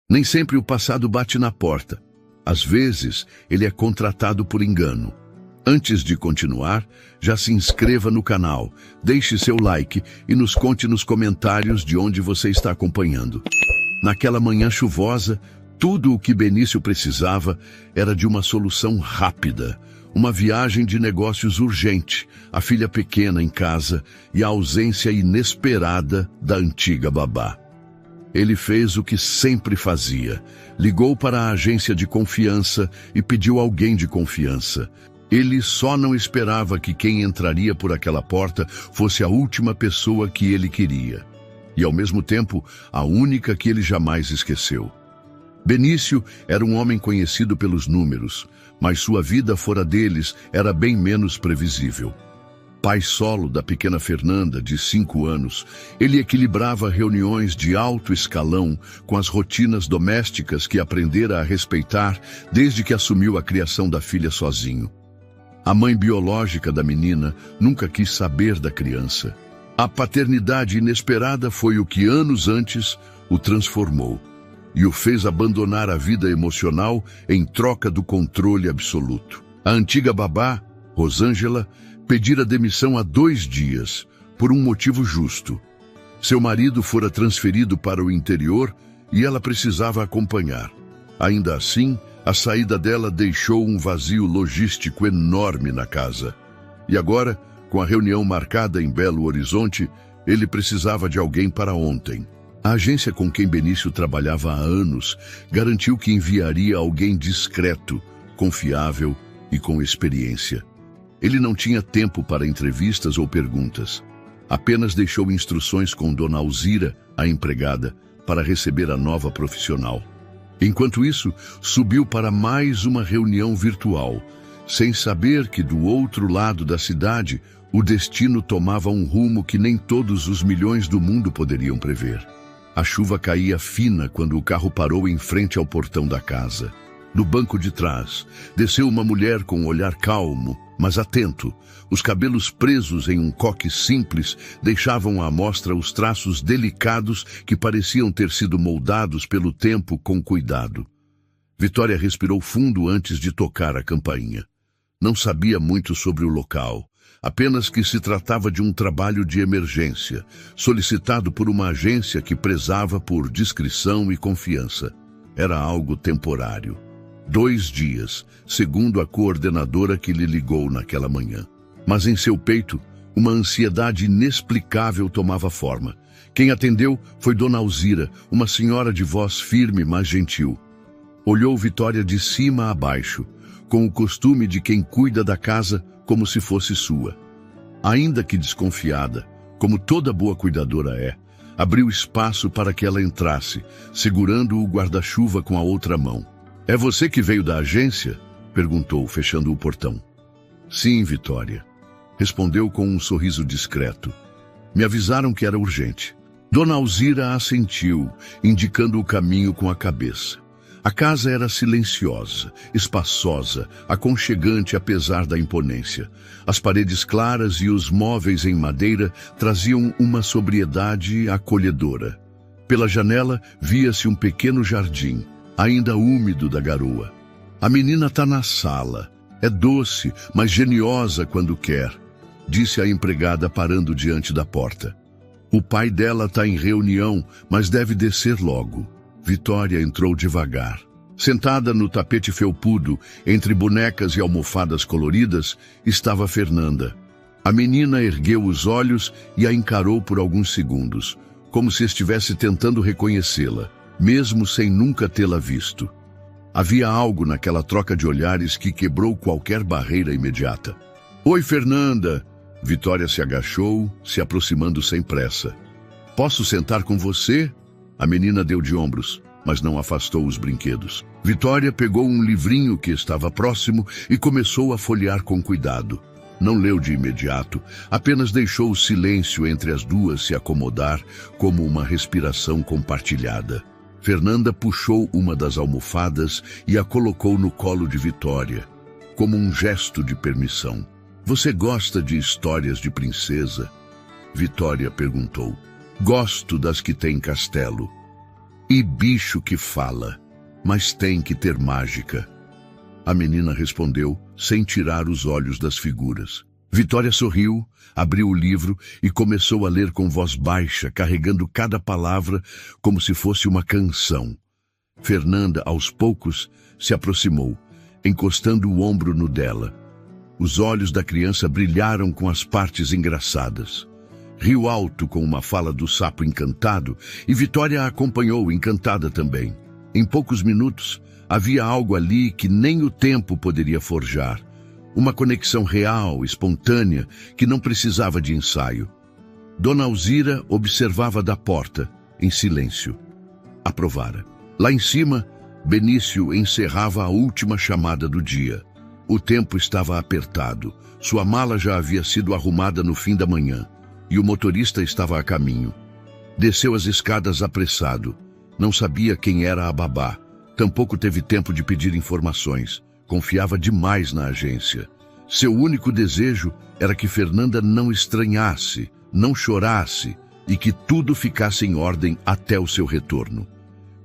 Nem sempre o passado bate na porta. Às vezes, ele é contratado por engano. Antes de continuar, já se inscreva no canal, deixe seu like e nos conte nos comentários de onde você está acompanhando. Naquela manhã chuvosa, tudo o que Benício precisava era de uma solução rápida, uma viagem de negócios urgente, a filha pequena em casa e a ausência inesperada da antiga babá. Ele fez o que sempre fazia, ligou para a agência de confiança e pediu alguém de confiança. Ele só não esperava que quem entraria por aquela porta fosse a última pessoa que ele queria. E, ao mesmo tempo, a única que ele jamais esqueceu. Benício era um homem conhecido pelos números, mas sua vida fora deles era bem menos previsível. Pai solo da pequena Fernanda, de 5 anos, ele equilibrava reuniões de alto escalão com as rotinas domésticas que aprendera a respeitar desde que assumiu a criação da filha sozinho. A mãe biológica da menina nunca quis saber da criança. A paternidade inesperada foi o que anos antes o transformou e o fez abandonar a vida emocional em troca do controle absoluto. A antiga babá, Rosângela, pedira demissão há 2 dias, por um motivo justo. Seu marido fora transferido para o interior e ela precisava acompanhar. Ainda assim, a saída dela deixou um vazio logístico enorme na casa. E agora, com a reunião marcada em Belo Horizonte, ele precisava de alguém para ontem. A agência com quem Benício trabalhava há anos garantiu que enviaria alguém discreto, confiável e com experiência. Ele não tinha tempo para entrevistas ou perguntas. Apenas deixou instruções com Dona Alzira, a empregada, para receber a nova profissional. Enquanto isso, subiu para mais uma reunião virtual, sem saber que do outro lado da cidade, o destino tomava um rumo que nem todos os milhões do mundo poderiam prever. A chuva caía fina quando o carro parou em frente ao portão da casa. Do banco de trás, desceu uma mulher com um olhar calmo, mas atento. Os cabelos presos em um coque simples deixavam à mostra os traços delicados que pareciam ter sido moldados pelo tempo com cuidado. Vitória respirou fundo antes de tocar a campainha. Não sabia muito sobre o local, apenas que se tratava de um trabalho de emergência, solicitado por uma agência que prezava por discrição e confiança. Era algo temporário. 2 dias, segundo a coordenadora que lhe ligou naquela manhã. Mas em seu peito, uma ansiedade inexplicável tomava forma. Quem atendeu foi Dona Alzira, uma senhora de voz firme, mas gentil. Olhou Vitória de cima a baixo, com o costume de quem cuida da casa como se fosse sua. Ainda que desconfiada, como toda boa cuidadora é, abriu espaço para que ela entrasse, segurando o guarda-chuva com a outra mão. "É você que veio da agência?" perguntou, fechando o portão. "Sim, Vitória", respondeu com um sorriso discreto. "Me avisaram que era urgente." Dona Alzira assentiu, indicando o caminho com a cabeça. A casa era silenciosa, espaçosa, aconchegante apesar da imponência. As paredes claras e os móveis em madeira traziam uma sobriedade acolhedora. Pela janela via-se um pequeno jardim, ainda úmido da garoa. "A menina tá na sala. É doce, mas geniosa quando quer", disse a empregada parando diante da porta. "O pai dela tá em reunião, mas deve descer logo." Vitória entrou devagar. Sentada no tapete felpudo, entre bonecas e almofadas coloridas, estava Fernanda. A menina ergueu os olhos e a encarou por alguns segundos, como se estivesse tentando reconhecê-la, mesmo sem nunca tê-la visto. Havia algo naquela troca de olhares que quebrou qualquer barreira imediata. "Oi, Fernanda!" Vitória se agachou, se aproximando sem pressa. "Posso sentar com você?" A menina deu de ombros, mas não afastou os brinquedos. Vitória pegou um livrinho que estava próximo e começou a folhear com cuidado. Não leu de imediato, apenas deixou o silêncio entre as duas se acomodar como uma respiração compartilhada. Fernanda puxou uma das almofadas e a colocou no colo de Vitória, como um gesto de permissão. "Você gosta de histórias de princesa?" Vitória perguntou. "Gosto das que têm castelo." E bicho que fala, mas tem que ter mágica. A menina respondeu, sem tirar os olhos das figuras. Vitória sorriu, abriu o livro e começou a ler com voz baixa, carregando cada palavra como se fosse uma canção. Fernanda, aos poucos, se aproximou, encostando o ombro no dela. Os olhos da criança brilharam com as partes engraçadas. Riu alto com uma fala do sapo encantado e Vitória a acompanhou, encantada também. Em poucos minutos, havia algo ali que nem o tempo poderia forjar. Uma conexão real, espontânea, que não precisava de ensaio. Dona Alzira observava da porta, em silêncio. Aprovara. Lá em cima, Benício encerrava a última chamada do dia. O tempo estava apertado. Sua mala já havia sido arrumada no fim da manhã. E o motorista estava a caminho. Desceu as escadas apressado. Não sabia quem era a babá. Tampouco teve tempo de pedir informações. Confiava demais na agência. Seu único desejo era que Fernanda não estranhasse, não chorasse e que tudo ficasse em ordem até o seu retorno.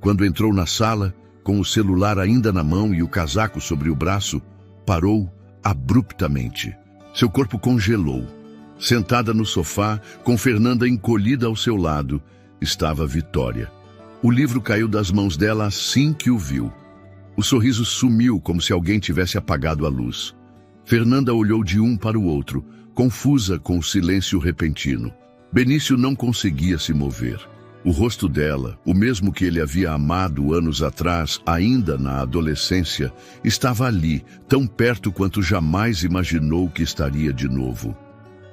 Quando entrou na sala, com o celular ainda na mão e o casaco sobre o braço, parou abruptamente. Seu corpo congelou. Sentada no sofá, com Fernanda encolhida ao seu lado, estava Vitória. O livro caiu das mãos dela assim que o viu. O sorriso sumiu como se alguém tivesse apagado a luz. Fernanda olhou de um para o outro, confusa com o silêncio repentino. Benício não conseguia se mover. O rosto dela, o mesmo que ele havia amado anos atrás, ainda na adolescência, estava ali, tão perto quanto jamais imaginou que estaria de novo.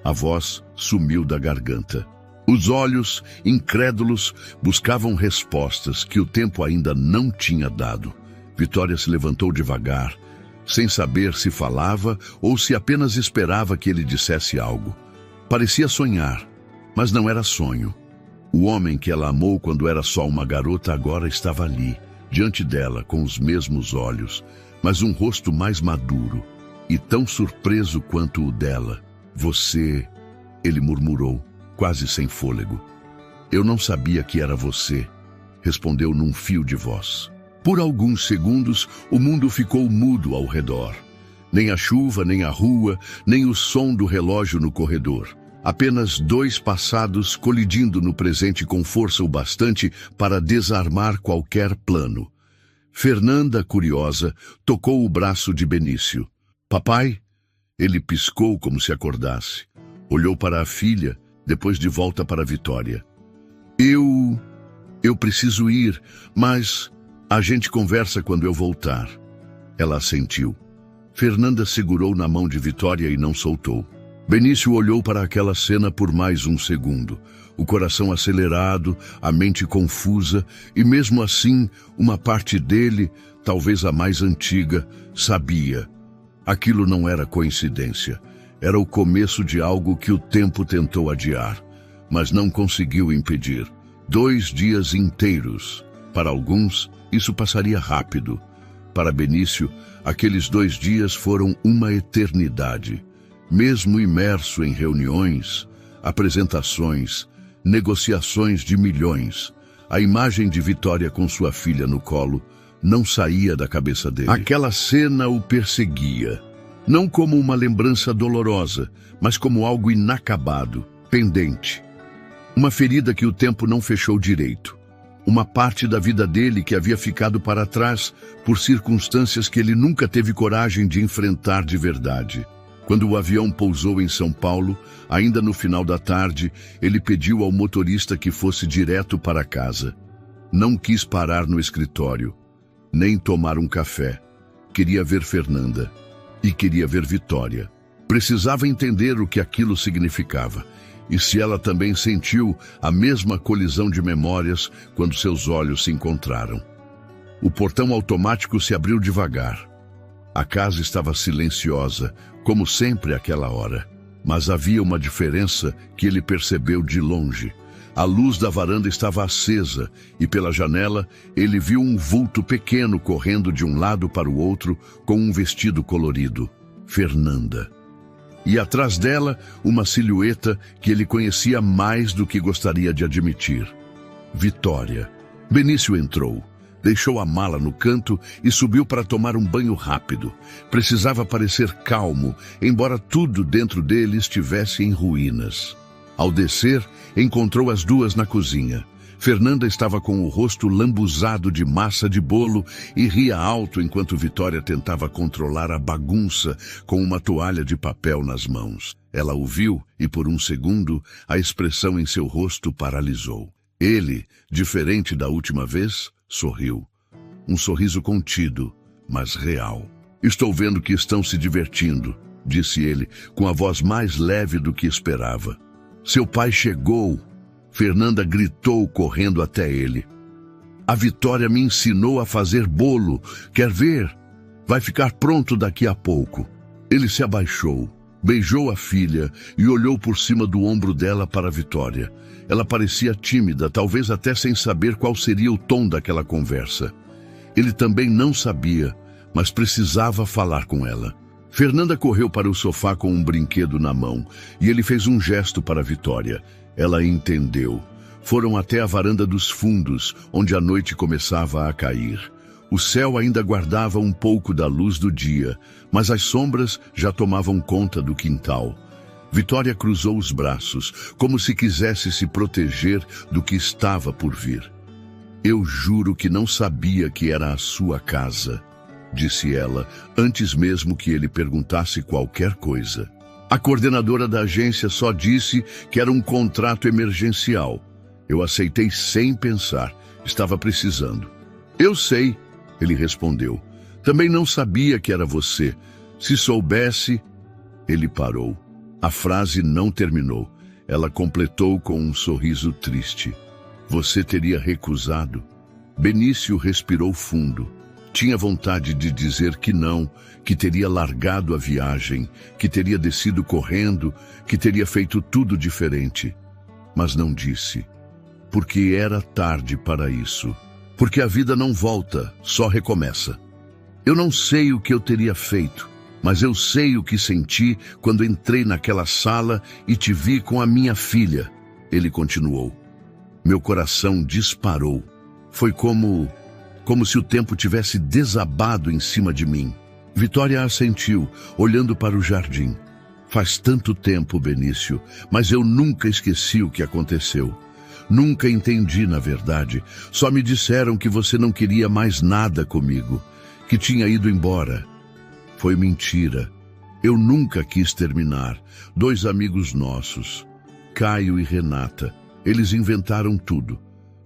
A voz sumiu da garganta. Os olhos, incrédulos, buscavam respostas que o tempo ainda não tinha dado. Vitória se levantou devagar, sem saber se falava ou se apenas esperava que ele dissesse algo. Parecia sonhar, mas não era sonho. O homem que ela amou quando era só uma garota agora estava ali, diante dela, com os mesmos olhos, mas um rosto mais maduro e tão surpreso quanto o dela. Você, ele murmurou, quase sem fôlego. Eu não sabia que era você, respondeu num fio de voz. Por alguns segundos, o mundo ficou mudo ao redor. Nem a chuva, nem a rua, nem o som do relógio no corredor. Apenas dois passados colidindo no presente com força o bastante para desarmar qualquer plano. Fernanda, curiosa, tocou o braço de Benício. Papai? Ele piscou como se acordasse. Olhou para a filha, depois de volta para Vitória. Eu preciso ir, mas a gente conversa quando eu voltar. Ela assentiu. Fernanda segurou na mão de Vitória e não soltou. Benício olhou para aquela cena por mais um segundo. O coração acelerado, a mente confusa, e mesmo assim, uma parte dele, talvez a mais antiga, sabia. Aquilo não era coincidência. Era o começo de algo que o tempo tentou adiar, mas não conseguiu impedir. 2 dias inteiros. Para alguns, isso passaria rápido. Para Benício, aqueles 2 dias foram uma eternidade. Mesmo imerso em reuniões, apresentações, negociações de milhões, a imagem de Vitória com sua filha no colo não saía da cabeça dele. Aquela cena o perseguia, não como uma lembrança dolorosa, mas como algo inacabado, pendente. Uma ferida que o tempo não fechou direito. Uma parte da vida dele que havia ficado para trás por circunstâncias que ele nunca teve coragem de enfrentar de verdade. Quando o avião pousou em São Paulo, ainda no final da tarde, ele pediu ao motorista que fosse direto para casa. Não quis parar no escritório, nem tomar um café. Queria ver Fernanda e queria ver Vitória. Precisava entender o que aquilo significava e se ela também sentiu a mesma colisão de memórias quando seus olhos se encontraram. O portão automático se abriu devagar. A casa estava silenciosa, como sempre àquela hora. Mas havia uma diferença que ele percebeu de longe. A luz da varanda estava acesa e pela janela ele viu um vulto pequeno correndo de um lado para o outro com um vestido colorido. Fernanda. E atrás dela, uma silhueta que ele conhecia mais do que gostaria de admitir. Vitória. Benício entrou, deixou a mala no canto e subiu para tomar um banho rápido. Precisava parecer calmo, embora tudo dentro dele estivesse em ruínas. Ao descer, encontrou as duas na cozinha. Fernanda estava com o rosto lambuzado de massa de bolo e ria alto enquanto Vitória tentava controlar a bagunça com uma toalha de papel nas mãos. Ela o viu e, por um segundo, a expressão em seu rosto paralisou. Ele, diferente da última vez, sorriu. Um sorriso contido, mas real. "Estou vendo que estão se divertindo", disse ele, com a voz mais leve do que esperava. "Seu pai chegou." Fernanda gritou correndo até ele. "A Vitória me ensinou a fazer bolo. Quer ver? Vai ficar pronto daqui a pouco." Ele se abaixou, beijou a filha e olhou por cima do ombro dela para a Vitória. Ela parecia tímida, talvez até sem saber qual seria o tom daquela conversa. Ele também não sabia, mas precisava falar com ela. Fernanda correu para o sofá com um brinquedo na mão e ele fez um gesto para a Vitória. Ela entendeu. Foram até a varanda dos fundos, onde a noite começava a cair. O céu ainda guardava um pouco da luz do dia, mas as sombras já tomavam conta do quintal. Vitória cruzou os braços, como se quisesse se proteger do que estava por vir. "Eu juro que não sabia que era a sua casa", disse ela, antes mesmo que ele perguntasse qualquer coisa. "A coordenadora da agência só disse que era um contrato emergencial. Eu aceitei sem pensar. Estava precisando." "Eu sei", ele respondeu. "Também não sabia que era você. Se soubesse..." Ele parou. A frase não terminou. Ela completou com um sorriso triste. "Você teria recusado?" Benício respirou fundo. Tinha vontade de dizer que não, que teria largado a viagem, que teria descido correndo, que teria feito tudo diferente. Mas não disse. Porque era tarde para isso. Porque a vida não volta, só recomeça. "Eu não sei o que eu teria feito, mas eu sei o que senti quando entrei naquela sala e te vi com a minha filha", ele continuou. "Meu coração disparou. Foi como se o tempo tivesse desabado em cima de mim." Vitória assentiu, olhando para o jardim. "Faz tanto tempo, Benício, mas eu nunca esqueci o que aconteceu. Nunca entendi, na verdade. Só me disseram que você não queria mais nada comigo, que tinha ido embora. Foi mentira. Eu nunca quis terminar. 2 amigos nossos, Caio e Renata, eles inventaram tudo.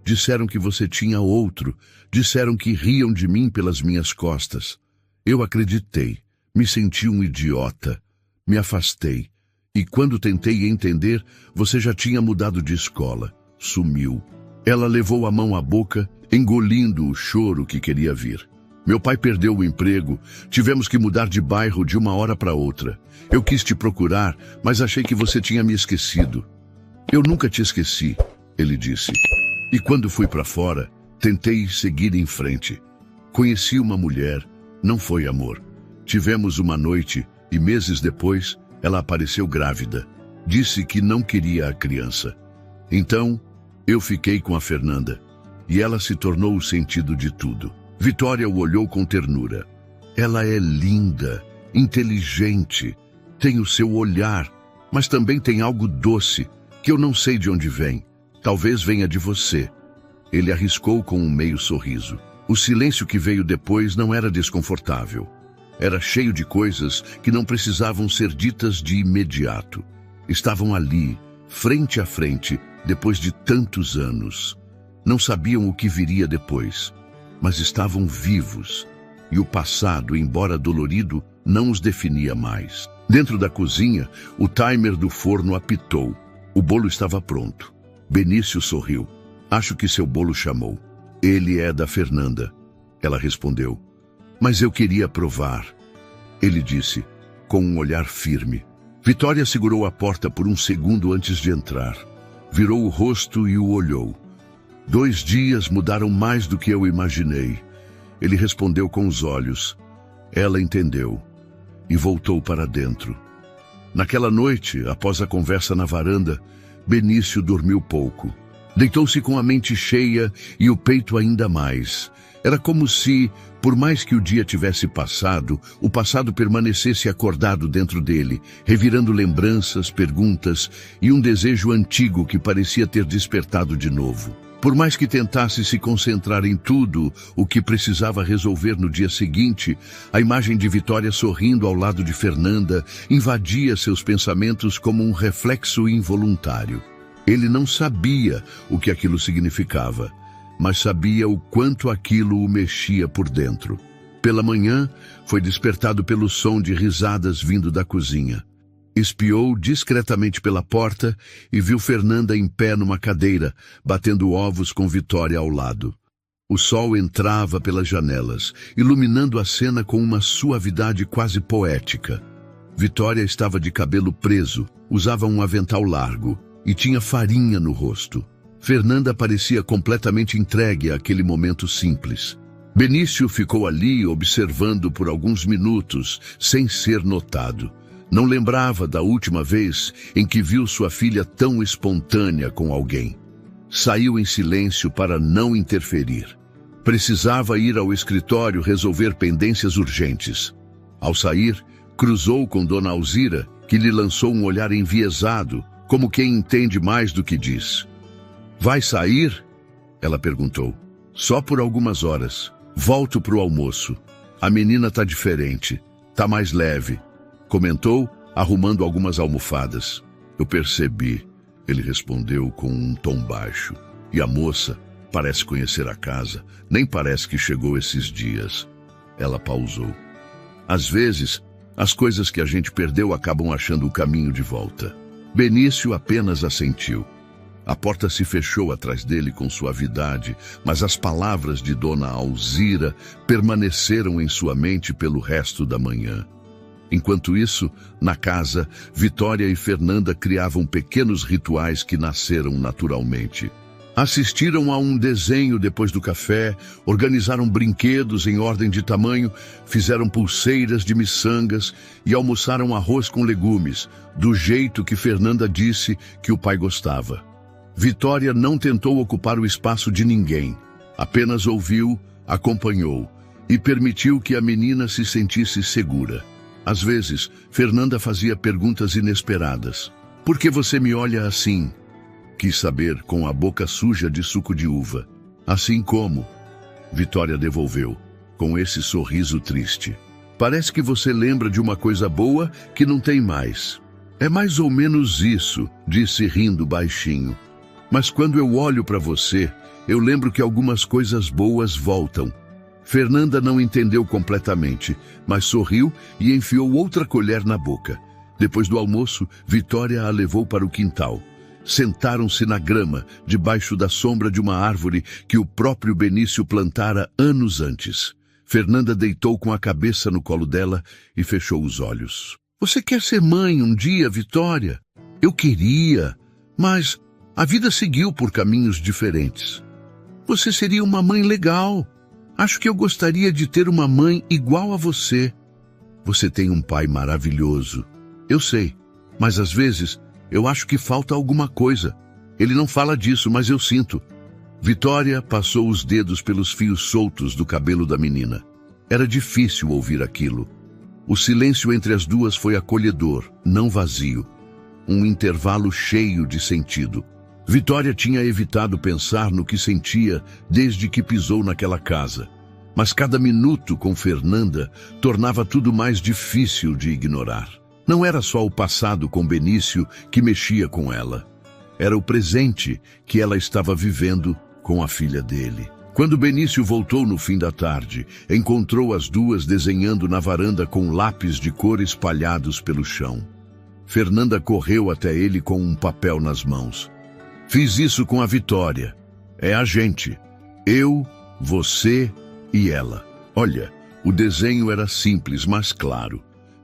Disseram que você tinha outro. Disseram que riam de mim pelas minhas costas. Eu acreditei. Me senti um idiota. Me afastei. E quando tentei entender, você já tinha mudado de escola. Sumiu." Ela levou a mão à boca, engolindo o choro que queria vir. "Meu pai perdeu o emprego. Tivemos que mudar de bairro de uma hora para outra. Eu quis te procurar, mas achei que você tinha me esquecido." "Eu nunca te esqueci", ele disse. "E quando fui para fora, tentei seguir em frente. Conheci uma mulher. Não foi amor. Tivemos uma noite e meses depois, ela apareceu grávida. Disse que não queria a criança. Então, eu fiquei com a Fernanda. E ela se tornou o sentido de tudo." Vitória o olhou com ternura. "Ela é linda, inteligente, tem o seu olhar, mas também tem algo doce, que eu não sei de onde vem. Talvez venha de você." Ele arriscou com um meio sorriso. O silêncio que veio depois não era desconfortável. Era cheio de coisas que não precisavam ser ditas de imediato. Estavam ali, frente a frente, depois de tantos anos. Não sabiam o que viria depois, mas estavam vivos. E o passado, embora dolorido, não os definia mais. Dentro da cozinha, o timer do forno apitou. O bolo estava pronto. Benício sorriu. "Acho que seu bolo chamou." "Ele é da Fernanda", ela respondeu. "Mas eu queria provar", ele disse, com um olhar firme. Vitória segurou a porta por um segundo antes de entrar. Virou o rosto e o olhou. "2 dias mudaram mais do que eu imaginei." Ele respondeu com os olhos. Ela entendeu e voltou para dentro. Naquela noite, após a conversa na varanda, Benício dormiu pouco. Deitou-se com a mente cheia e o peito ainda mais. Era como se, por mais que o dia tivesse passado, o passado permanecesse acordado dentro dele, revirando lembranças, perguntas e um desejo antigo que parecia ter despertado de novo. Por mais que tentasse se concentrar em tudo o que precisava resolver no dia seguinte, a imagem de Vitória sorrindo ao lado de Fernanda invadia seus pensamentos como um reflexo involuntário. Ele não sabia o que aquilo significava, mas sabia o quanto aquilo o mexia por dentro. Pela manhã, foi despertado pelo som de risadas vindo da cozinha. Espiou discretamente pela porta e viu Fernanda em pé numa cadeira, batendo ovos com Vitória ao lado. O sol entrava pelas janelas, iluminando a cena com uma suavidade quase poética. Vitória estava de cabelo preso, usava um avental largo e tinha farinha no rosto. Fernanda parecia completamente entregue àquele momento simples. Benício ficou ali observando por alguns minutos, sem ser notado. Não lembrava da última vez em que viu sua filha tão espontânea com alguém. Saiu em silêncio para não interferir. Precisava ir ao escritório resolver pendências urgentes. Ao sair, cruzou com Dona Alzira, que lhe lançou um olhar enviesado, como quem entende mais do que diz. "Vai sair?" ela perguntou. "Só por algumas horas. Volto pro almoço. A menina tá diferente. Tá mais leve", comentou, arrumando algumas almofadas. "Eu percebi", ele respondeu com um tom baixo. "E a moça parece conhecer a casa. Nem parece que chegou esses dias." Ela pausou. "Às vezes, as coisas que a gente perdeu acabam achando o caminho de volta." Benício apenas assentiu. A porta se fechou atrás dele com suavidade, mas as palavras de Dona Alzira permaneceram em sua mente pelo resto da manhã. Enquanto isso, na casa, Vitória e Fernanda criavam pequenos rituais que nasceram naturalmente. Assistiram a um desenho depois do café, organizaram brinquedos em ordem de tamanho, fizeram pulseiras de miçangas e almoçaram arroz com legumes, do jeito que Fernanda disse que o pai gostava. Vitória não tentou ocupar o espaço de ninguém, apenas ouviu, acompanhou e permitiu que a menina se sentisse segura. Às vezes, Fernanda fazia perguntas inesperadas. "Por que você me olha assim?" Quis saber com a boca suja de suco de uva. "Assim como?" Vitória devolveu, com esse sorriso triste. "Parece que você lembra de uma coisa boa que não tem mais." "É mais ou menos isso", disse rindo baixinho. "Mas quando eu olho para você, eu lembro que algumas coisas boas voltam." Fernanda não entendeu completamente, mas sorriu e enfiou outra colher na boca. Depois do almoço, Vitória a levou para o quintal. Sentaram-se na grama, debaixo da sombra de uma árvore que o próprio Benício plantara anos antes. Fernanda deitou com a cabeça no colo dela e fechou os olhos. "Você quer ser mãe um dia, Vitória?" "Eu queria, mas a vida seguiu por caminhos diferentes." "Você seria uma mãe legal. Acho que eu gostaria de ter uma mãe igual a você." "Você tem um pai maravilhoso." "Eu sei, mas às vezes eu acho que falta alguma coisa. Ele não fala disso, mas eu sinto." Vitória passou os dedos pelos fios soltos do cabelo da menina. Era difícil ouvir aquilo. O silêncio entre as duas foi acolhedor, não vazio. Um intervalo cheio de sentido. Vitória tinha evitado pensar no que sentia desde que pisou naquela casa. Mas cada minuto com Fernanda tornava tudo mais difícil de ignorar. Não era só o passado com Benício que mexia com ela. Era o presente que ela estava vivendo com a filha dele. Quando Benício voltou no fim da tarde, encontrou as duas desenhando na varanda com lápis de cor espalhados pelo chão. Fernanda correu até ele com um papel nas mãos. "Fiz isso com a Vitória. É a gente. Eu, você e ela." Olha, o desenho era simples, mas claro.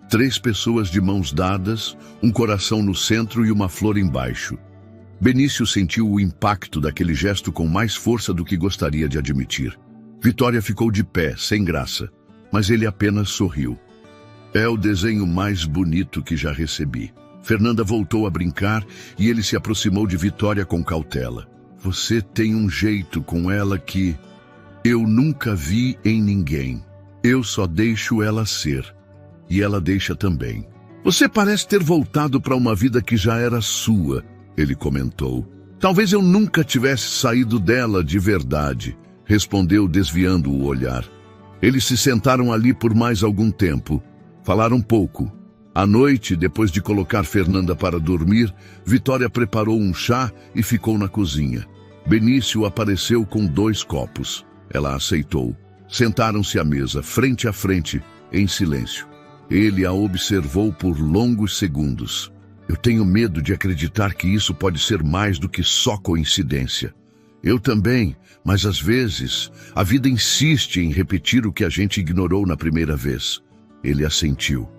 3 pessoas de mãos dadas, um coração no centro e uma flor embaixo. Benício sentiu o impacto daquele gesto com mais força do que gostaria de admitir. Vitória ficou de pé, sem graça, mas ele apenas sorriu. "É o desenho mais bonito que já recebi." Fernanda voltou a brincar e ele se aproximou de Vitória com cautela. Você tem um jeito com ela que eu nunca vi em ninguém. Eu só deixo ela ser. E ela deixa também. Você parece ter voltado para uma vida que já era sua, ele comentou. Talvez eu nunca tivesse saído dela de verdade, respondeu desviando o olhar. Eles se sentaram ali por mais algum tempo. Falaram pouco. À noite, depois de colocar Fernanda para dormir, Vitória preparou um chá e ficou na cozinha. Benício apareceu com 2 copos. Ela aceitou. Sentaram-se à mesa, frente a frente, em silêncio. Ele a observou por longos segundos. Eu tenho medo de acreditar que isso pode ser mais do que só coincidência. Eu também, mas às vezes a vida insiste em repetir o que a gente ignorou na primeira vez. Ele assentiu.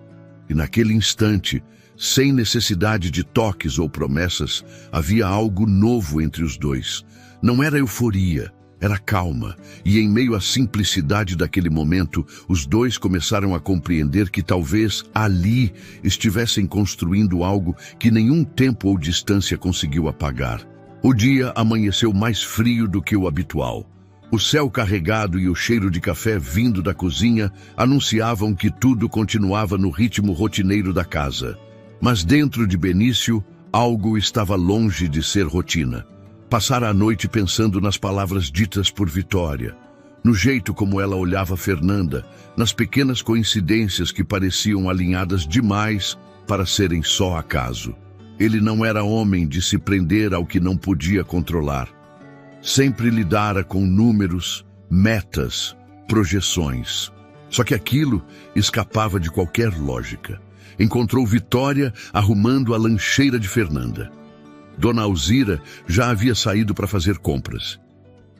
E naquele instante, sem necessidade de toques ou promessas, havia algo novo entre os dois. Não era euforia, era calma, e em meio à simplicidade daquele momento, os dois começaram a compreender que talvez ali estivessem construindo algo que nenhum tempo ou distância conseguiu apagar. O dia amanheceu mais frio do que o habitual. O céu carregado e o cheiro de café vindo da cozinha anunciavam que tudo continuava no ritmo rotineiro da casa. Mas dentro de Benício, algo estava longe de ser rotina. Passara a noite pensando nas palavras ditas por Vitória, no jeito como ela olhava Fernanda, nas pequenas coincidências que pareciam alinhadas demais para serem só acaso. Ele não era homem de se prender ao que não podia controlar. Sempre lidara com números, metas, projeções. Só que aquilo escapava de qualquer lógica. Encontrou Vitória arrumando a lancheira de Fernanda. Dona Alzira já havia saído para fazer compras.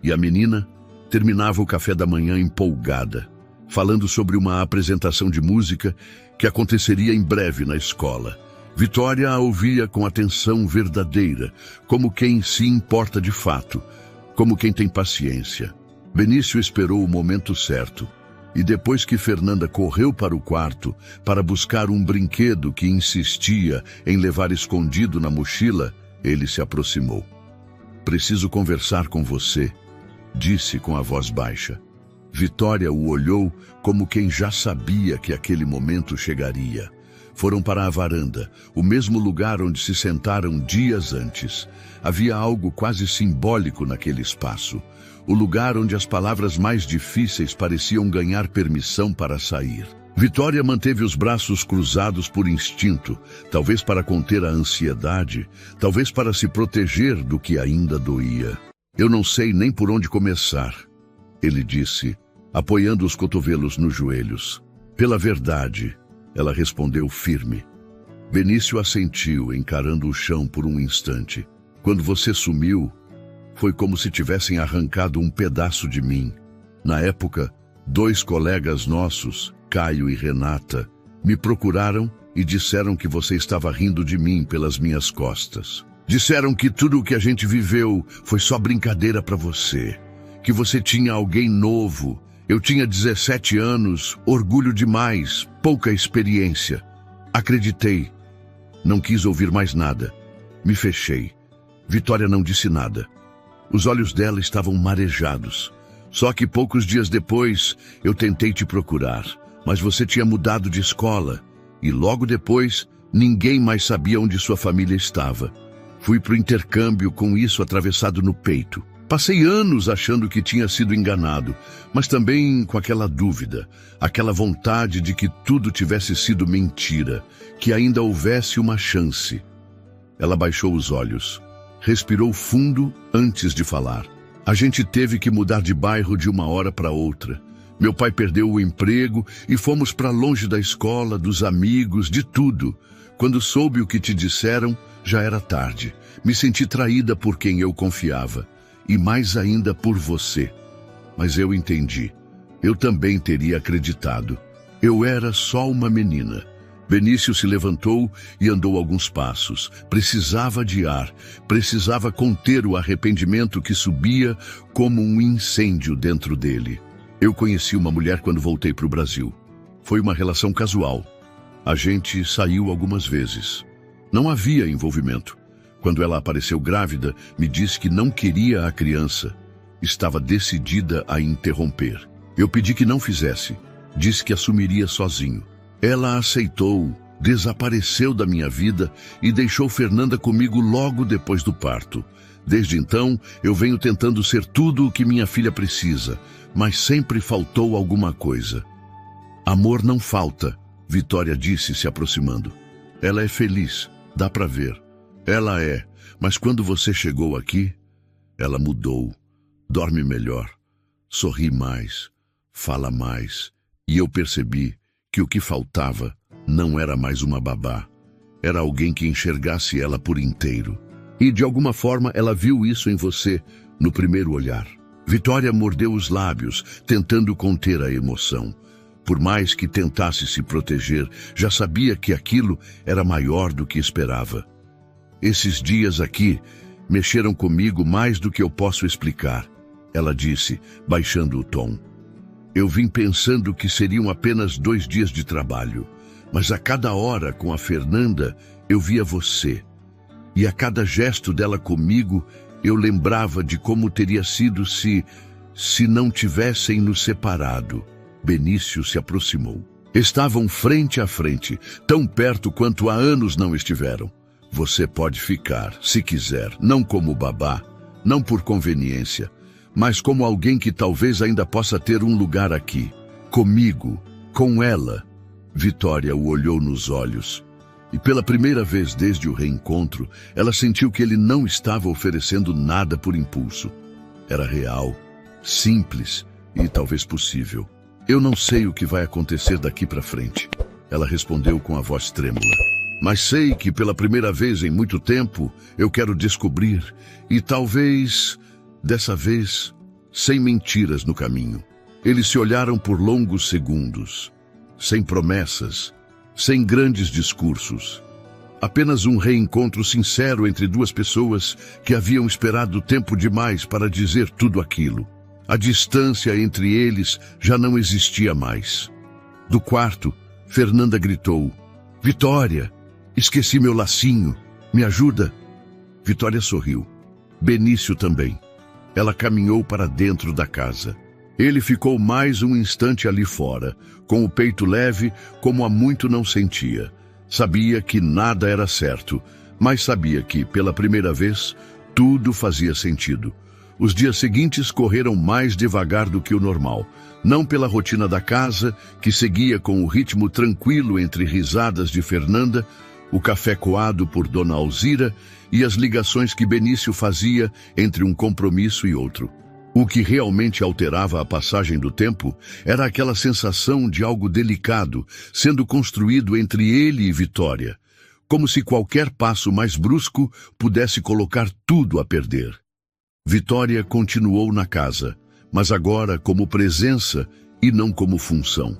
E a menina terminava o café da manhã empolgada, falando sobre uma apresentação de música que aconteceria em breve na escola. Vitória a ouvia com atenção verdadeira, como quem se importa de fato, como quem tem paciência. Benício esperou o momento certo, e depois que Fernanda correu para o quarto para buscar um brinquedo que insistia em levar escondido na mochila, ele se aproximou. Preciso conversar com você, disse com a voz baixa. Vitória o olhou como quem já sabia que aquele momento chegaria. Foram para a varanda, o mesmo lugar onde se sentaram dias antes. Havia algo quase simbólico naquele espaço. O lugar onde as palavras mais difíceis pareciam ganhar permissão para sair. Vitória manteve os braços cruzados por instinto, talvez para conter a ansiedade, talvez para se proteger do que ainda doía. Eu não sei nem por onde começar, ele disse, apoiando os cotovelos nos joelhos. Pela verdade, ela respondeu firme. Benício assentiu, encarando o chão por um instante. Quando você sumiu, foi como se tivessem arrancado um pedaço de mim. Na época, 2 colegas nossos, Caio e Renata, me procuraram e disseram que você estava rindo de mim pelas minhas costas. Disseram que tudo o que a gente viveu foi só brincadeira para você, que você tinha alguém novo. Eu tinha 17 anos, orgulho demais, pouca experiência. Acreditei. Não quis ouvir mais nada. Me fechei. Vitória não disse nada. Os olhos dela estavam marejados. Só que poucos dias depois, eu tentei te procurar. Mas você tinha mudado de escola, e logo depois, ninguém mais sabia onde sua família estava. Fui para o intercâmbio com isso atravessado no peito. Passei anos achando que tinha sido enganado, mas também com aquela dúvida, aquela vontade de que tudo tivesse sido mentira, que ainda houvesse uma chance. Ela baixou os olhos, respirou fundo antes de falar. A gente teve que mudar de bairro de uma hora para outra. Meu pai perdeu o emprego e fomos para longe da escola, dos amigos, de tudo. Quando soube o que te disseram, já era tarde. Me senti traída por quem eu confiava. E mais ainda por você. Mas eu entendi. Eu também teria acreditado. Eu era só uma menina. Benício se levantou e andou alguns passos. Precisava de ar. Precisava conter o arrependimento que subia como um incêndio dentro dele. Eu conheci uma mulher quando voltei para o Brasil. Foi uma relação casual. A gente saiu algumas vezes. Não havia envolvimento. Quando ela apareceu grávida, me disse que não queria a criança. Estava decidida a interromper. Eu pedi que não fizesse. Disse que assumiria sozinho. Ela aceitou, desapareceu da minha vida e deixou Fernanda comigo logo depois do parto. Desde então, eu venho tentando ser tudo o que minha filha precisa, mas sempre faltou alguma coisa. Amor não falta, Vitória disse, se aproximando. Ela é feliz, dá pra ver. Ela é, mas quando você chegou aqui, ela mudou, dorme melhor, sorri mais, fala mais. E eu percebi que o que faltava não era mais uma babá. Era alguém que enxergasse ela por inteiro. E de alguma forma ela viu isso em você no primeiro olhar. Vitória mordeu os lábios, tentando conter a emoção. Por mais que tentasse se proteger, já sabia que aquilo era maior do que esperava. Esses dias aqui mexeram comigo mais do que eu posso explicar, ela disse, baixando o tom. Eu vim pensando que seriam apenas 2 dias de trabalho, mas a cada hora com a Fernanda eu via você. E a cada gesto dela comigo eu lembrava de como teria sido se não tivessem nos separado. Benício se aproximou. Estavam frente a frente, tão perto quanto há anos não estiveram. Você pode ficar, se quiser, não como babá, não por conveniência, mas como alguém que talvez ainda possa ter um lugar aqui. Comigo, com ela. Vitória o olhou nos olhos. E pela primeira vez desde o reencontro, ela sentiu que ele não estava oferecendo nada por impulso. Era real, simples e talvez possível. Eu não sei o que vai acontecer daqui para frente, ela respondeu com a voz trêmula. Mas sei que pela primeira vez em muito tempo eu quero descobrir e talvez, dessa vez, sem mentiras no caminho. Eles se olharam por longos segundos, sem promessas, sem grandes discursos. Apenas um reencontro sincero entre 2 pessoas que haviam esperado tempo demais para dizer tudo aquilo. A distância entre eles já não existia mais. Do quarto, Fernanda gritou: Vitória, esqueci meu lacinho, me ajuda? Vitória sorriu. Benício também. Ela caminhou para dentro da casa. Ele ficou mais um instante ali fora, com o peito leve, como há muito não sentia. Sabia que nada era certo, mas sabia que, pela primeira vez, tudo fazia sentido. Os dias seguintes correram mais devagar do que o normal, não pela rotina da casa, que seguia com o ritmo tranquilo entre risadas de Fernanda, o café coado por Dona Alzira e as ligações que Benício fazia entre um compromisso e outro. O que realmente alterava a passagem do tempo era aquela sensação de algo delicado sendo construído entre ele e Vitória, como se qualquer passo mais brusco pudesse colocar tudo a perder. Vitória continuou na casa, mas agora como presença e não como função.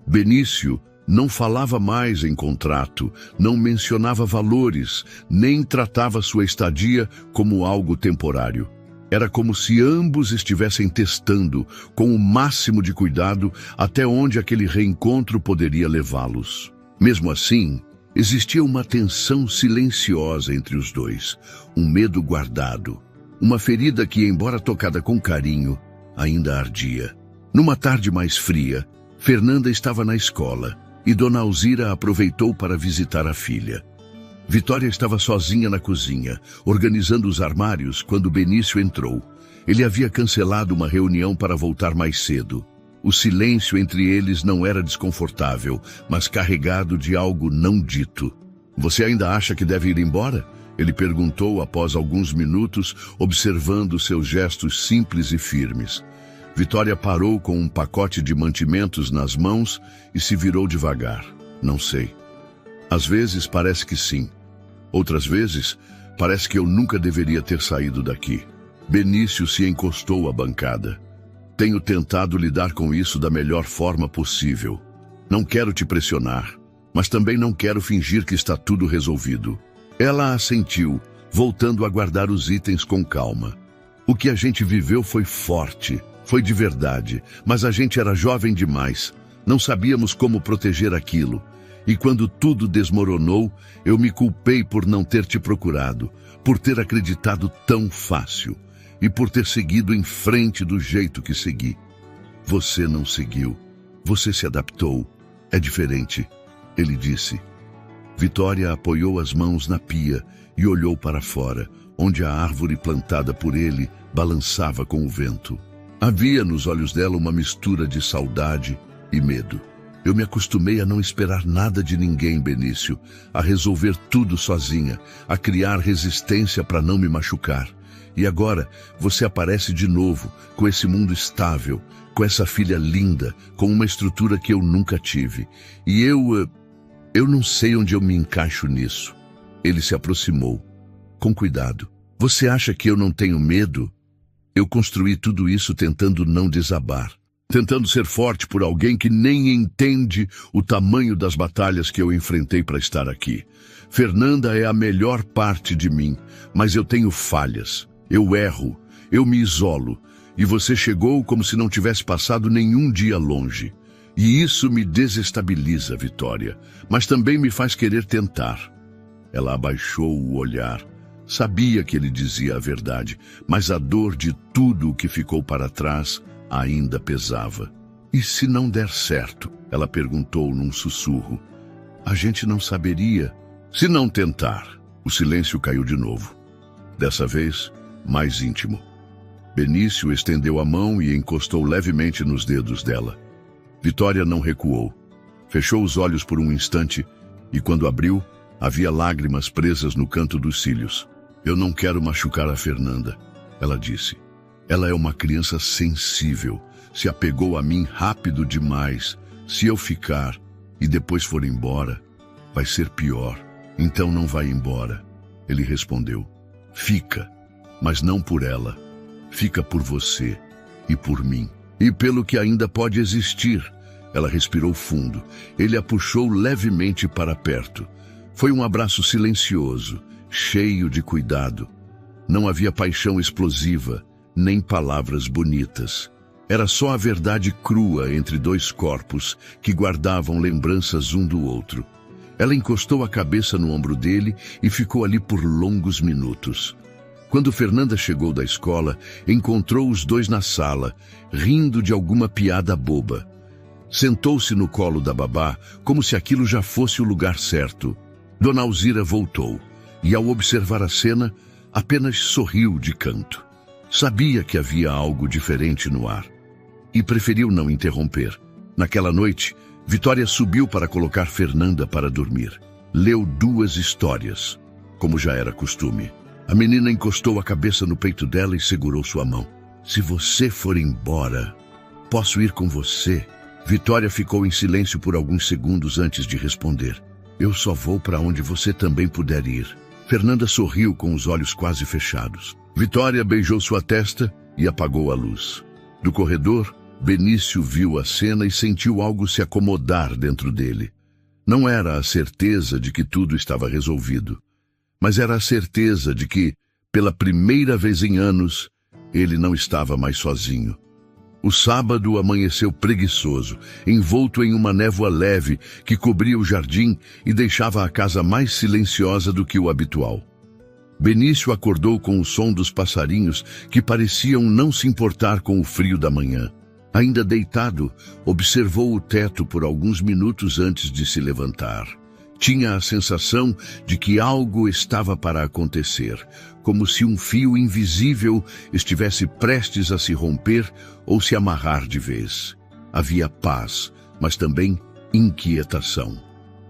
Benício não falava mais em contrato, não mencionava valores, nem tratava sua estadia como algo temporário. Era como se ambos estivessem testando, com o máximo de cuidado, até onde aquele reencontro poderia levá-los. Mesmo assim, existia uma tensão silenciosa entre os dois, um medo guardado. Uma ferida que, embora tocada com carinho, ainda ardia. Numa tarde mais fria, Fernanda estava na escola e Dona Alzira aproveitou para visitar a filha. Vitória estava sozinha na cozinha, organizando os armários, quando Benício entrou. Ele havia cancelado uma reunião para voltar mais cedo. O silêncio entre eles não era desconfortável, mas carregado de algo não dito. Você ainda acha que deve ir embora? Ele perguntou após alguns minutos, observando seus gestos simples e firmes. Vitória parou com um pacote de mantimentos nas mãos e se virou devagar. Não sei. Às vezes parece que sim. Outras vezes parece que eu nunca deveria ter saído daqui. Benício se encostou à bancada. Tenho tentado lidar com isso da melhor forma possível. Não quero te pressionar, mas também não quero fingir que está tudo resolvido. Ela assentiu, voltando a guardar os itens com calma. O que a gente viveu foi forte, foi de verdade, mas a gente era jovem demais. Não sabíamos como proteger aquilo. E quando tudo desmoronou, eu me culpei por não ter te procurado, por ter acreditado tão fácil e por ter seguido em frente do jeito que segui. Você não seguiu. Você se adaptou. É diferente, ele disse. Vitória apoiou as mãos na pia e olhou para fora, onde a árvore plantada por ele balançava com o vento. Havia nos olhos dela uma mistura de saudade e medo. Eu me acostumei a não esperar nada de ninguém, Benício, a resolver tudo sozinha, a criar resistência para não me machucar. E agora você aparece de novo, com esse mundo estável, com essa filha linda, com uma estrutura que eu nunca tive. E eu não sei onde eu me encaixo nisso. Ele se aproximou. Com cuidado. Você acha que eu não tenho medo? Eu construí tudo isso tentando não desabar. Tentando ser forte por alguém que nem entende o tamanho das batalhas que eu enfrentei para estar aqui. Fernanda é a melhor parte de mim, mas eu tenho falhas. Eu erro, eu me isolo. E você chegou como se não tivesse passado nenhum dia longe. E isso me desestabiliza, Vitória, mas também me faz querer tentar. Ela abaixou o olhar. Sabia que ele dizia a verdade, mas a dor de tudo o que ficou para trás ainda pesava. E se não der certo? Ela perguntou num sussurro. A gente não saberia. Se não tentar. O silêncio caiu de novo. Dessa vez, mais íntimo. Benício estendeu a mão e encostou levemente nos dedos dela. Vitória não recuou. Fechou os olhos por um instante e, quando abriu, havia lágrimas presas no canto dos cílios. Eu não quero machucar a Fernanda, ela disse. Ela é uma criança sensível, se apegou a mim rápido demais. Se eu ficar e depois for embora, vai ser pior. Então não vai embora. Ele respondeu. Fica, mas não por ela. Fica por você e por mim. E pelo que ainda pode existir. Ela respirou fundo. Ele a puxou levemente para perto. Foi um abraço silencioso, cheio de cuidado. Não havia paixão explosiva, nem palavras bonitas. Era só a verdade crua entre dois corpos que guardavam lembranças um do outro. Ela encostou a cabeça no ombro dele e ficou ali por longos minutos. Quando Fernanda chegou da escola, encontrou os dois na sala, rindo de alguma piada boba. Sentou-se no colo da babá, como se aquilo já fosse o lugar certo. Dona Alzira voltou, e ao observar a cena, apenas sorriu de canto. Sabia que havia algo diferente no ar, e preferiu não interromper. Naquela noite, Vitória subiu para colocar Fernanda para dormir. Leu 2 histórias, como já era costume. A menina encostou a cabeça no peito dela e segurou sua mão. Se você for embora, posso ir com você? Vitória ficou em silêncio por alguns segundos antes de responder. Eu só vou para onde você também puder ir. Fernanda sorriu com os olhos quase fechados. Vitória beijou sua testa e apagou a luz. Do corredor, Benício viu a cena e sentiu algo se acomodar dentro dele. Não era a certeza de que tudo estava resolvido, mas era a certeza de que, pela primeira vez em anos, ele não estava mais sozinho. O sábado amanheceu preguiçoso, envolto em uma névoa leve que cobria o jardim e deixava a casa mais silenciosa do que o habitual. Benício acordou com o som dos passarinhos que pareciam não se importar com o frio da manhã. Ainda deitado, observou o teto por alguns minutos antes de se levantar. Tinha a sensação de que algo estava para acontecer, como se um fio invisível estivesse prestes a se romper ou se amarrar de vez. Havia paz, mas também inquietação.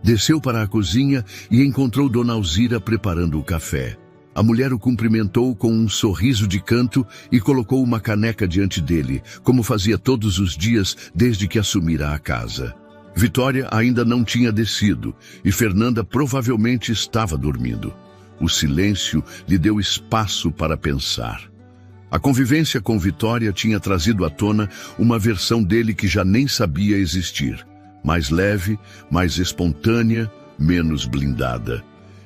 Desceu para a cozinha e encontrou Dona Alzira preparando o café. A mulher o cumprimentou com um sorriso de canto e colocou uma caneca diante dele, como fazia todos os dias desde que assumira a casa. Vitória ainda não tinha descido e Fernanda provavelmente estava dormindo. O silêncio lhe deu espaço para pensar. A convivência com Vitória tinha trazido à tona uma versão dele que já nem sabia existir. Mais leve, mais espontânea, menos blindada.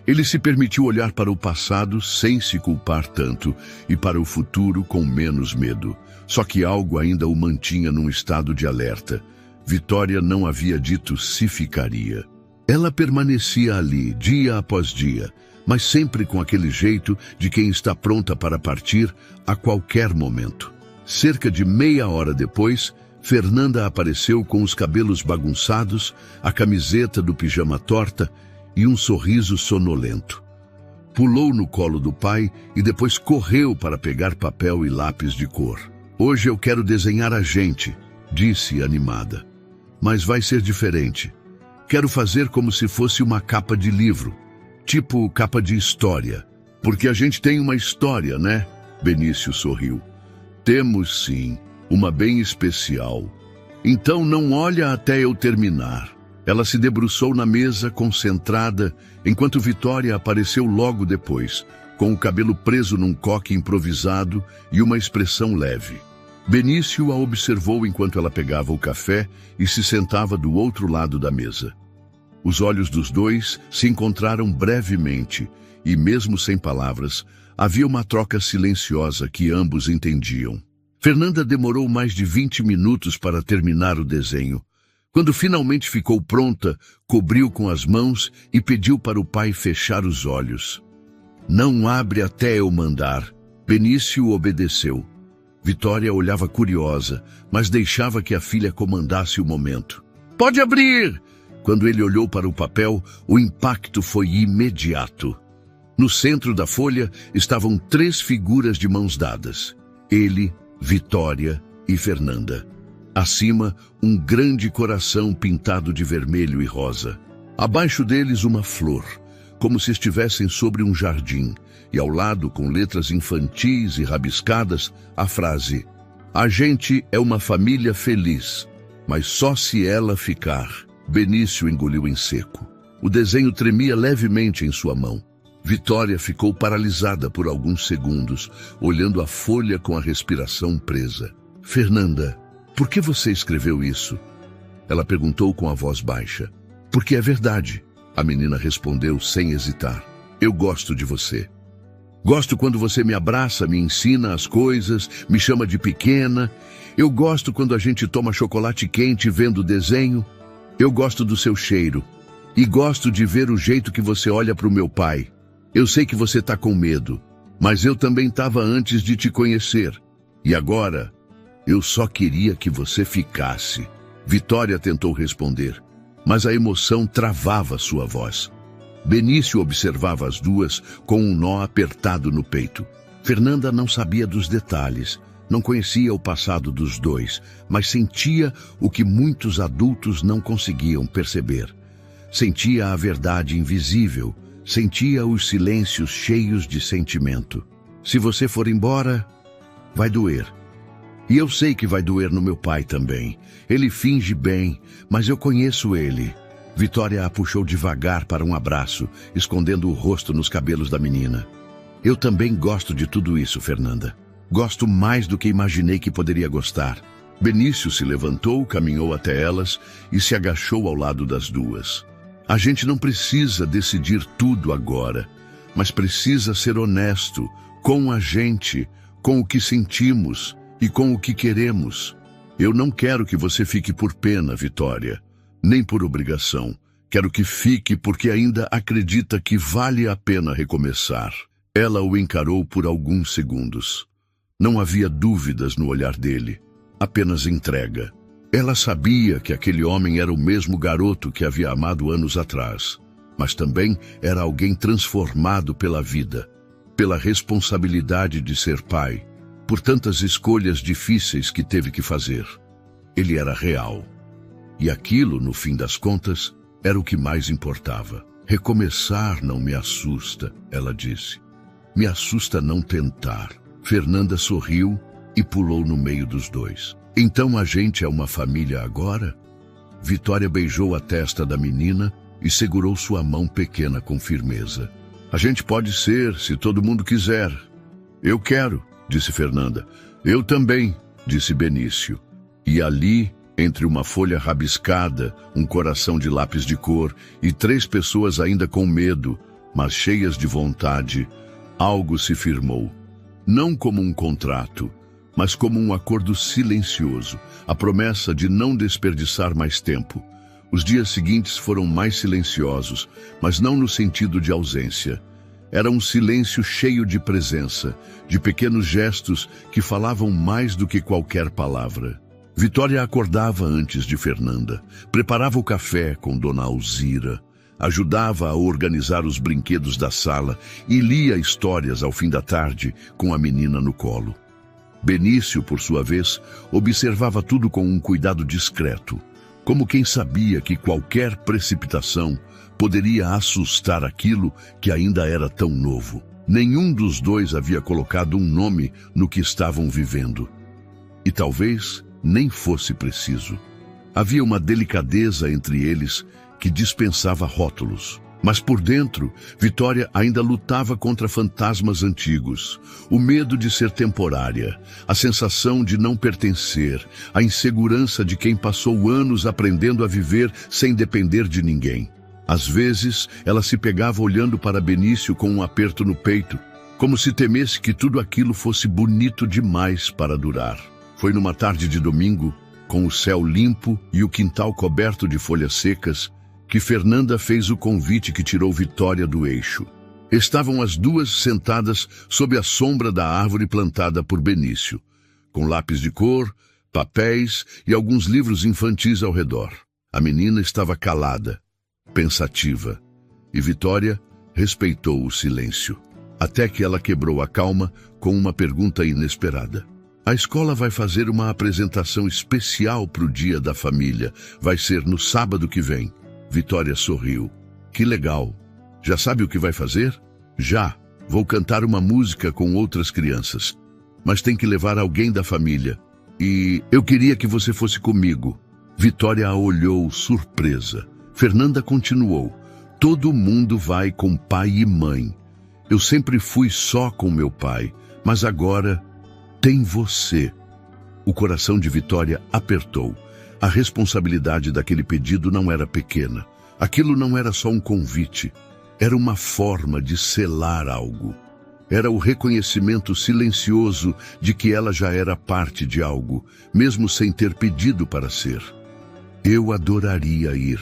Ele se permitiu olhar para o passado sem se culpar tanto e para o futuro com menos medo. Só que algo ainda o mantinha num estado de alerta. Vitória não havia dito se ficaria. Ela permanecia ali, dia após dia, mas sempre com aquele jeito de quem está pronta para partir a qualquer momento. Cerca de meia hora depois, Fernanda apareceu com os cabelos bagunçados, a camiseta do pijama torta e um sorriso sonolento. Pulou no colo do pai e depois correu para pegar papel e lápis de cor. "Hoje eu quero desenhar a gente", disse animada. "Mas vai ser diferente. Quero fazer como se fosse uma capa de livro, tipo capa de história. Porque a gente tem uma história, né?" Benício sorriu. "Temos sim, uma bem especial. Então não olha até eu terminar." Ela se debruçou na mesa, concentrada, enquanto Vitória apareceu logo depois, com o cabelo preso num coque improvisado e uma expressão leve. Benício a observou enquanto ela pegava o café e se sentava do outro lado da mesa. Os olhos dos dois se encontraram brevemente e, mesmo sem palavras, havia uma troca silenciosa que ambos entendiam. Fernanda demorou mais de 20 minutos para terminar o desenho. Quando finalmente ficou pronta, cobriu com as mãos e pediu para o pai fechar os olhos. "Não abre até eu mandar." Benício obedeceu. Vitória olhava curiosa, mas deixava que a filha comandasse o momento. "Pode abrir!" Quando ele olhou para o papel, o impacto foi imediato. No centro da folha estavam 3 figuras de mãos dadas. Ele, Vitória e Fernanda. Acima, um grande coração pintado de vermelho e rosa. Abaixo deles, uma flor, como se estivessem sobre um jardim, e ao lado, com letras infantis e rabiscadas, a frase: "A gente é uma família feliz, mas só se ela ficar." Benício engoliu em seco. O desenho tremia levemente em sua mão. Vitória ficou paralisada por alguns segundos, olhando a folha com a respiração presa. "Fernanda, por que você escreveu isso?" Ela perguntou com a voz baixa. "Porque é verdade", a menina respondeu sem hesitar. "Eu gosto de você. Gosto quando você me abraça, me ensina as coisas, me chama de pequena. Eu gosto quando a gente toma chocolate quente vendo o desenho. Eu gosto do seu cheiro. E gosto de ver o jeito que você olha para o meu pai. Eu sei que você está com medo, mas eu também estava antes de te conhecer. E agora, eu só queria que você ficasse." Vitória tentou responder, mas a emoção travava sua voz. Benício observava as duas com um nó apertado no peito. Fernanda não sabia dos detalhes, não conhecia o passado dos dois, mas sentia o que muitos adultos não conseguiam perceber. Sentia a verdade invisível, sentia os silêncios cheios de sentimento. "Se você for embora, vai doer. E eu sei que vai doer no meu pai também. Ele finge bem, mas eu conheço ele." Vitória a puxou devagar para um abraço, escondendo o rosto nos cabelos da menina. "Eu também gosto de tudo isso, Fernanda. Gosto mais do que imaginei que poderia gostar." Benício se levantou, caminhou até elas e se agachou ao lado das duas. "A gente não precisa decidir tudo agora, mas precisa ser honesto com a gente, com o que sentimos e com o que queremos. Eu não quero que você fique por pena, Vitória, nem por obrigação. Quero que fique porque ainda acredita que vale a pena recomeçar." Ela o encarou por alguns segundos. Não havia dúvidas no olhar dele, apenas entrega. Ela sabia que aquele homem era o mesmo garoto que havia amado anos atrás, mas também era alguém transformado pela vida, pela responsabilidade de ser pai, por tantas escolhas difíceis que teve que fazer. Ele era real. E aquilo, no fim das contas, era o que mais importava. "Recomeçar não me assusta", ela disse. "Me assusta não tentar." Fernanda sorriu e pulou no meio dos dois. "Então a gente é uma família agora?" Vitória beijou a testa da menina e segurou sua mão pequena com firmeza. "A gente pode ser, se todo mundo quiser." "Eu quero", disse Fernanda. "Eu também", disse Benício. E ali, entre uma folha rabiscada, um coração de lápis de cor e 3 pessoas ainda com medo, mas cheias de vontade, algo se firmou. Não como um contrato, mas como um acordo silencioso, a promessa de não desperdiçar mais tempo, Os dias seguintes foram mais silenciosos, mas não no sentido de ausência. Era um silêncio cheio de presença, de pequenos gestos que falavam mais do que qualquer palavra. Vitória acordava antes de Fernanda, preparava o café com Dona Alzira, ajudava a organizar os brinquedos da sala e lia histórias ao fim da tarde com a menina no colo. Benício, por sua vez, observava tudo com um cuidado discreto, como quem sabia que qualquer precipitação poderia assustar aquilo que ainda era tão novo. Nenhum dos dois havia colocado um nome no que estavam vivendo. E talvez nem fosse preciso. Havia uma delicadeza entre eles que dispensava rótulos. Mas por dentro, Vitória ainda lutava contra fantasmas antigos. O medo de ser temporária, a sensação de não pertencer, a insegurança de quem passou anos aprendendo a viver sem depender de ninguém. Às vezes, ela se pegava olhando para Benício com um aperto no peito, como se temesse que tudo aquilo fosse bonito demais para durar. Foi numa tarde de domingo, com o céu limpo e o quintal coberto de folhas secas, que Fernanda fez o convite que tirou Vitória do eixo. Estavam as duas sentadas sob a sombra da árvore plantada por Benício, com lápis de cor, papéis e alguns livros infantis ao redor. A menina estava calada, pensativa, e Vitória respeitou o silêncio, até que ela quebrou a calma com uma pergunta inesperada. A escola vai fazer uma apresentação especial para o Dia da Família. Vai ser no sábado que vem. Vitória sorriu. Que legal. Já sabe o que vai fazer? Já. Vou cantar uma música com outras crianças. Mas tem que levar alguém da família. E eu queria que você fosse comigo. Vitória a olhou surpresa. Fernanda continuou. Todo mundo vai com pai e mãe. Eu sempre fui só com meu pai, mas agora tem você. O coração de Vitória apertou. A responsabilidade daquele pedido não era pequena. Aquilo não era só um convite. Era uma forma de selar algo. Era o reconhecimento silencioso de que ela já era parte de algo, mesmo sem ter pedido para ser. Eu adoraria ir,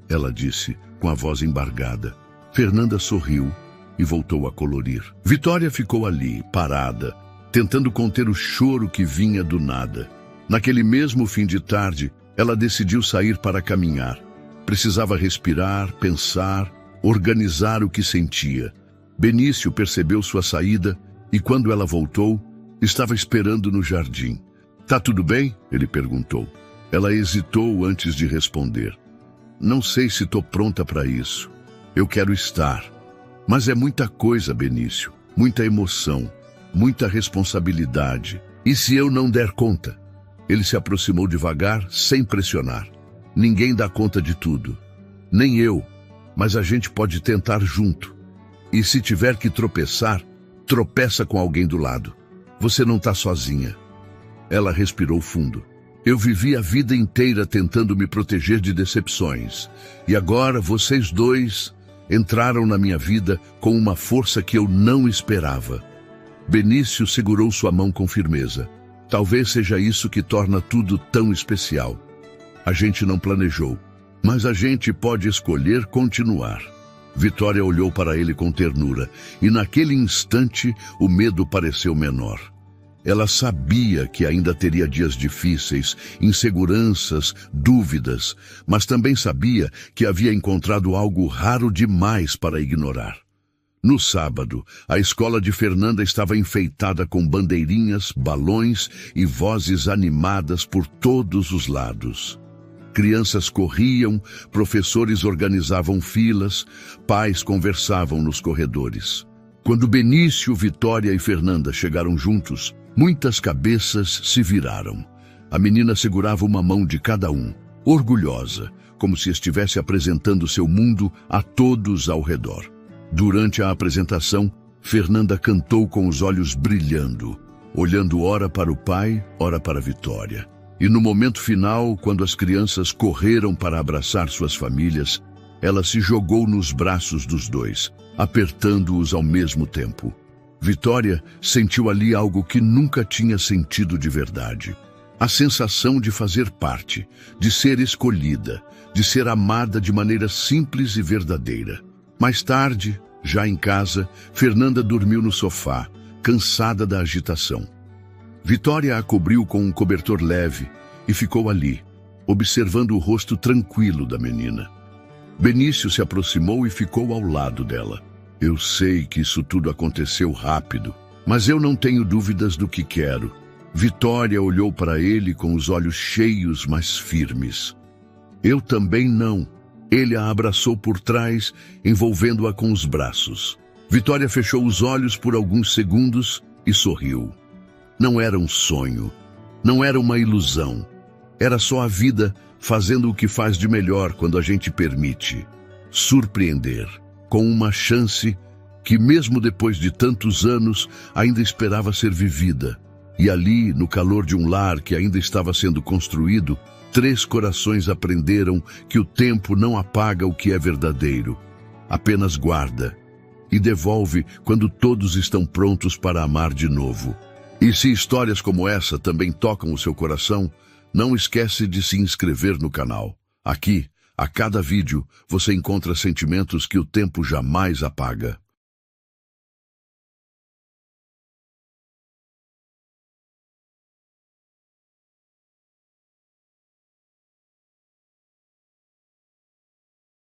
ela disse, com a voz embargada. Fernanda sorriu e voltou a colorir. Vitória ficou ali, parada, tentando conter o choro que vinha do nada. Naquele mesmo fim de tarde, ela decidiu sair para caminhar. Precisava respirar, pensar, organizar o que sentia. Benício percebeu sua saída e, quando ela voltou, estava esperando no jardim. Tá tudo bem? Ele perguntou. Ela hesitou antes de responder. Não sei se estou pronta para isso. Eu quero estar. Mas é muita coisa, Benício. Muita emoção, muita responsabilidade. E se eu não der conta? Ele se aproximou devagar, sem pressionar. Ninguém dá conta de tudo. Nem eu, mas a gente pode tentar junto. E se tiver que tropeçar, tropeça com alguém do lado. Você não está sozinha. Ela respirou fundo. Eu vivi a vida inteira tentando me proteger de decepções. E agora vocês dois entraram na minha vida com uma força que eu não esperava. Benício segurou sua mão com firmeza. Talvez seja isso que torna tudo tão especial. A gente não planejou, mas a gente pode escolher continuar. Vitória olhou para ele com ternura, e naquele instante o medo pareceu menor. Ela sabia que ainda teria dias difíceis, inseguranças, dúvidas, mas também sabia que havia encontrado algo raro demais para ignorar. No sábado, a escola de Fernanda estava enfeitada com bandeirinhas, balões e vozes animadas por todos os lados. Crianças corriam, professores organizavam filas, pais conversavam nos corredores. Quando Benício, Vitória e Fernanda chegaram juntos, muitas cabeças se viraram. A menina segurava uma mão de cada um, orgulhosa, como se estivesse apresentando seu mundo a todos ao redor. Durante a apresentação, Fernanda cantou com os olhos brilhando, olhando ora para o pai, ora para Vitória. E no momento final, quando as crianças correram para abraçar suas famílias, ela se jogou nos braços dos dois, apertando-os ao mesmo tempo. Vitória sentiu ali algo que nunca tinha sentido de verdade. A sensação de fazer parte, de ser escolhida, de ser amada de maneira simples e verdadeira. Mais tarde, já em casa, Fernanda dormiu no sofá, cansada da agitação. Vitória a cobriu com um cobertor leve e ficou ali, observando o rosto tranquilo da menina. Benício se aproximou e ficou ao lado dela. Eu sei que isso tudo aconteceu rápido, mas eu não tenho dúvidas do que quero. Vitória olhou para ele com os olhos cheios, mas firmes. Eu também não. Ele a abraçou por trás, envolvendo-a com os braços. Vitória fechou os olhos por alguns segundos e sorriu. Não era um sonho, não era uma ilusão. Era só a vida fazendo o que faz de melhor quando a gente permite. Surpreender, com uma chance que, mesmo depois de tantos anos, ainda esperava ser vivida. E ali, no calor de um lar que ainda estava sendo construído, 3 corações aprenderam que o tempo não apaga o que é verdadeiro, apenas guarda e devolve quando todos estão prontos para amar de novo. E se histórias como essa também tocam o seu coração, não esquece de se inscrever no canal. Aqui, a cada vídeo, você encontra sentimentos que o tempo jamais apaga.